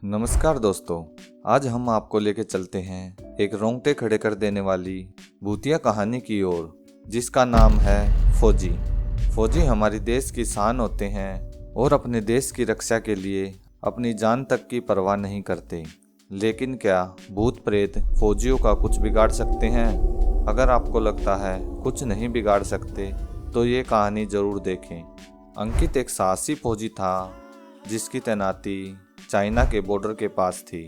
नमस्कार दोस्तों, आज हम आपको लेके चलते हैं एक रोंगटे खड़े कर देने वाली भूतिया कहानी की ओर, जिसका नाम है फौजी। फौजी हमारी देश की शान होते हैं और अपने देश की रक्षा के लिए अपनी जान तक की परवाह नहीं करते। लेकिन क्या भूत प्रेत फौजियों का कुछ बिगाड़ सकते हैं? अगर आपको लगता है कुछ नहीं बिगाड़ सकते तो ये कहानी ज़रूर देखें। अंकित एक साहसी फौजी था जिसकी तैनाती चाइना के बॉर्डर के पास थी।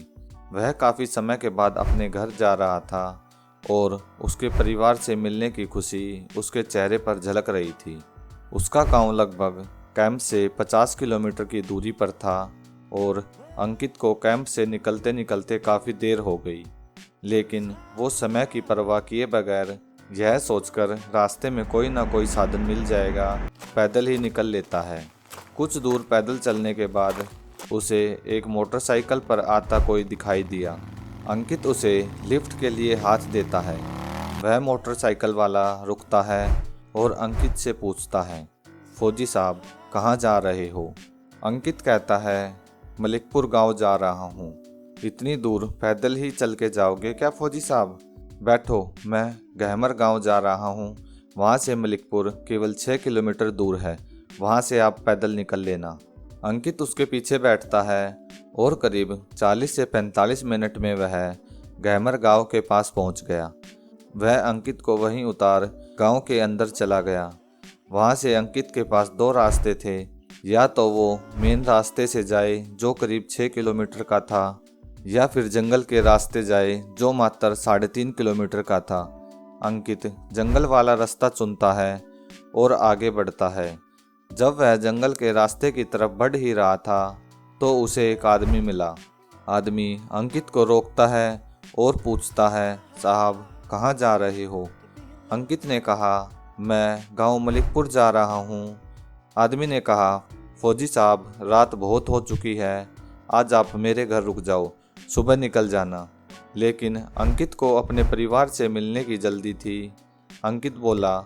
वह काफ़ी समय के बाद अपने घर जा रहा था और उसके परिवार से मिलने की खुशी उसके चेहरे पर झलक रही थी। उसका गांव लगभग कैंप से 50 किलोमीटर की दूरी पर था और अंकित को कैंप से निकलते निकलते काफ़ी देर हो गई। लेकिन वो समय की परवाह किए बगैर यह सोचकर रास्ते में कोई ना कोई साधन मिल जाएगा, पैदल ही निकल लेता है। कुछ दूर पैदल चलने के बाद उसे एक मोटरसाइकिल पर आता कोई दिखाई दिया। अंकित उसे लिफ्ट के लिए हाथ देता है। वह मोटरसाइकिल वाला रुकता है और अंकित से पूछता है, फौजी साहब कहाँ जा रहे हो? अंकित कहता है, मलिकपुर गांव जा रहा हूँ। इतनी दूर पैदल ही चल के जाओगे क्या फौजी साहब? बैठो, मैं गहमर गांव जा रहा हूँ। वहाँ से मलिकपुर केवल 6 किलोमीटर दूर है, वहाँ से आप पैदल निकल लेना। अंकित उसके पीछे बैठता है और करीब 40 से 45 मिनट में वह गहमर गांव के पास पहुंच गया। वह अंकित को वहीं उतार गांव के अंदर चला गया। वहां से अंकित के पास दो रास्ते थे, या तो वो मेन रास्ते से जाए जो करीब 6 किलोमीटर का था, या फिर जंगल के रास्ते जाए जो मात्र 3.5 किलोमीटर का था। अंकित जंगल वाला रास्ता चुनता है और आगे बढ़ता है। जब वह जंगल के रास्ते की तरफ बढ़ ही रहा था तो उसे एक आदमी मिला। आदमी अंकित को रोकता है और पूछता है, साहब कहाँ जा रहे हो? अंकित ने कहा, मैं गांव मलिकपुर जा रहा हूँ। आदमी ने कहा, फौजी साहब रात बहुत हो चुकी है, आज आप मेरे घर रुक जाओ, सुबह निकल जाना। लेकिन अंकित को अपने परिवार से मिलने की जल्दी थी। अंकित बोला,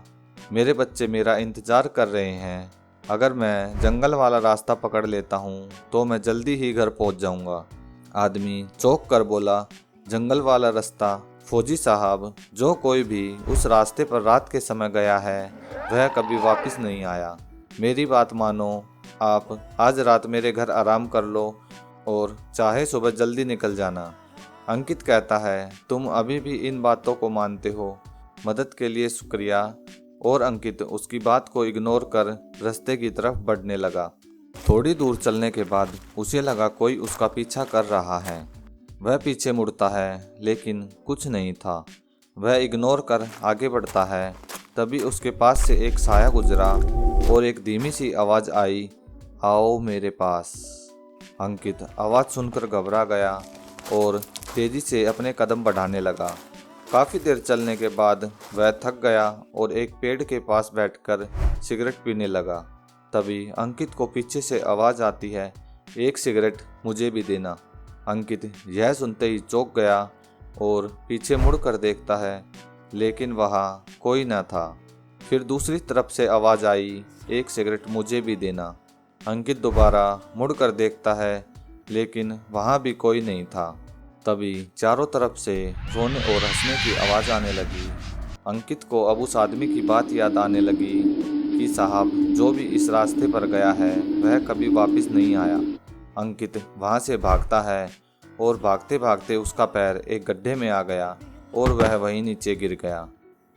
मेरे बच्चे मेरा इंतज़ार कर रहे हैं। अगर मैं जंगल वाला रास्ता पकड़ लेता हूँ तो मैं जल्दी ही घर पहुँच जाऊँगा। आदमी चौंक कर बोला, जंगल वाला रास्ता? फौजी साहब, जो कोई भी उस रास्ते पर रात के समय गया है वह कभी वापस नहीं आया। मेरी बात मानो, आप आज रात मेरे घर आराम कर लो और चाहे सुबह जल्दी निकल जाना। अंकित कहता है, तुम अभी भी इन बातों को मानते हो? मदद के लिए शुक्रिया। और अंकित उसकी बात को इग्नोर कर रास्ते की तरफ बढ़ने लगा। थोड़ी दूर चलने के बाद उसे लगा कोई उसका पीछा कर रहा है। वह पीछे मुड़ता है लेकिन कुछ नहीं था। वह इग्नोर कर आगे बढ़ता है। तभी उसके पास से एक साया गुजरा और एक धीमी सी आवाज़ आई, आओ मेरे पास। अंकित आवाज़ सुनकर घबरा गया और तेज़ी से अपने कदम बढ़ाने लगा। काफ़ी देर चलने के बाद वह थक गया और एक पेड़ के पास बैठकर सिगरेट पीने लगा। तभी अंकित को पीछे से आवाज़ आती है, एक सिगरेट मुझे भी देना। अंकित यह सुनते ही चौंक गया और पीछे मुड़कर देखता है, लेकिन वहाँ कोई न था। फिर दूसरी तरफ से आवाज़ आई, एक सिगरेट मुझे भी देना। अंकित दोबारा मुड़कर देखता है, लेकिन वहाँ भी कोई नहीं था। तभी चारों तरफ से रोने और हंसने की आवाज़ आने लगी। अंकित को अब उस आदमी की बात याद आने लगी कि साहब जो भी इस रास्ते पर गया है वह कभी वापस नहीं आया। अंकित वहाँ से भागता है और भागते भागते उसका पैर एक गड्ढे में आ गया और वह वहीं नीचे गिर गया।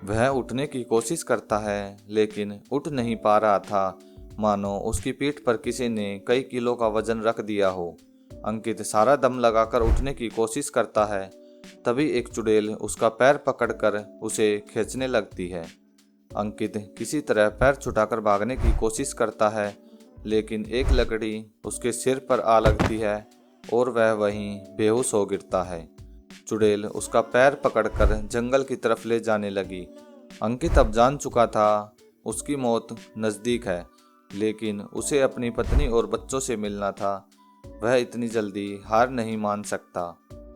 वह उठने की कोशिश करता है लेकिन उठ नहीं पा रहा था, मानो उसकी पीठ पर किसी ने कई किलो का वजन रख दिया हो। अंकित सारा दम लगाकर उठने की कोशिश करता है। तभी एक चुड़ैल उसका पैर पकड़कर उसे खींचने लगती है। अंकित किसी तरह पैर छुटाकर भागने की कोशिश करता है, लेकिन एक लकड़ी उसके सिर पर आ लगती है और वह वहीं बेहोश हो गिरता है। चुड़ैल उसका पैर पकड़कर जंगल की तरफ ले जाने लगी। अंकित अब जान चुका था उसकी मौत नज़दीक है, लेकिन उसे अपनी पत्नी और बच्चों से मिलना था। वह इतनी जल्दी हार नहीं मान सकता।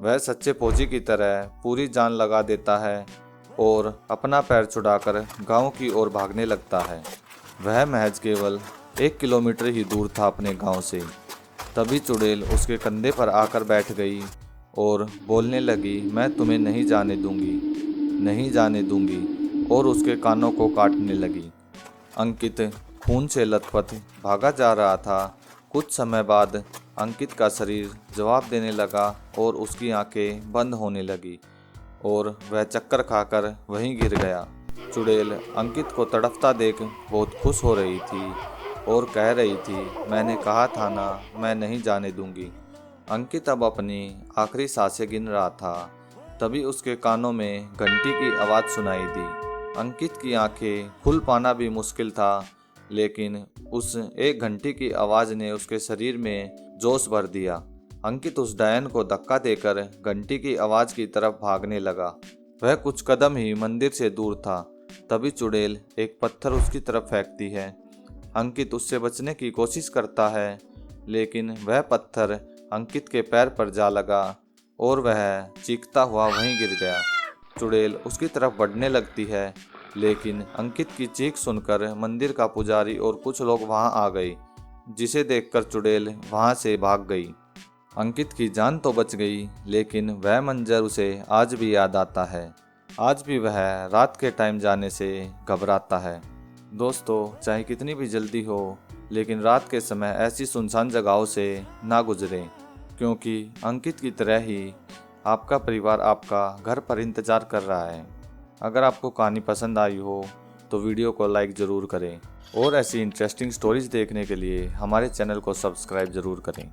वह सच्चे फौजी की तरह पूरी जान लगा देता है और अपना पैर छुड़ाकर गांव की ओर भागने लगता है। वह महज केवल 1 किलोमीटर ही दूर था अपने गांव से। तभी चुड़ैल उसके कंधे पर आकर बैठ गई और बोलने लगी, मैं तुम्हें नहीं जाने दूंगी, नहीं जाने दूंगी, और उसके कानों को काटने लगी। अंकित खून से लथपथ भागा जा रहा था। कुछ समय बाद अंकित का शरीर जवाब देने लगा और उसकी आंखें बंद होने लगी और वह चक्कर खाकर वहीं गिर गया। चुड़ैल अंकित को तड़पता देख बहुत खुश हो रही थी और कह रही थी, मैंने कहा था ना, मैं नहीं जाने दूंगी। अंकित अब अपनी आखिरी सांसें गिन रहा था। तभी उसके कानों में घंटी की आवाज़ सुनाई दी। अंकित की आंखें खुल पाना भी मुश्किल था, लेकिन उस एक घंटी की आवाज़ ने उसके शरीर में जोश भर दिया। अंकित उस डायन को धक्का देकर घंटी की आवाज़ की तरफ भागने लगा। वह कुछ कदम ही मंदिर से दूर था। तभी चुड़ैल एक पत्थर उसकी तरफ फेंकती है। अंकित उससे बचने की कोशिश करता है, लेकिन वह पत्थर अंकित के पैर पर जा लगा और वह चीखता हुआ वहीं गिर गया। चुड़ैल उसकी तरफ बढ़ने लगती है, लेकिन अंकित की चीख सुनकर मंदिर का पुजारी और कुछ लोग वहां आ गए, जिसे देखकर चुड़ैल वहां से भाग गई। अंकित की जान तो बच गई, लेकिन वह मंजर उसे आज भी याद आता है। आज भी वह रात के टाइम जाने से घबराता है। दोस्तों, चाहे कितनी भी जल्दी हो, लेकिन रात के समय ऐसी सुनसान जगहों से ना गुजरें, क्योंकि अंकित की तरह ही आपका परिवार आपका घर पर इंतज़ार कर रहा है। अगर आपको कहानी पसंद आई हो तो वीडियो को लाइक ज़रूर करें और ऐसी इंटरेस्टिंग स्टोरीज देखने के लिए हमारे चैनल को सब्सक्राइब ज़रूर करें।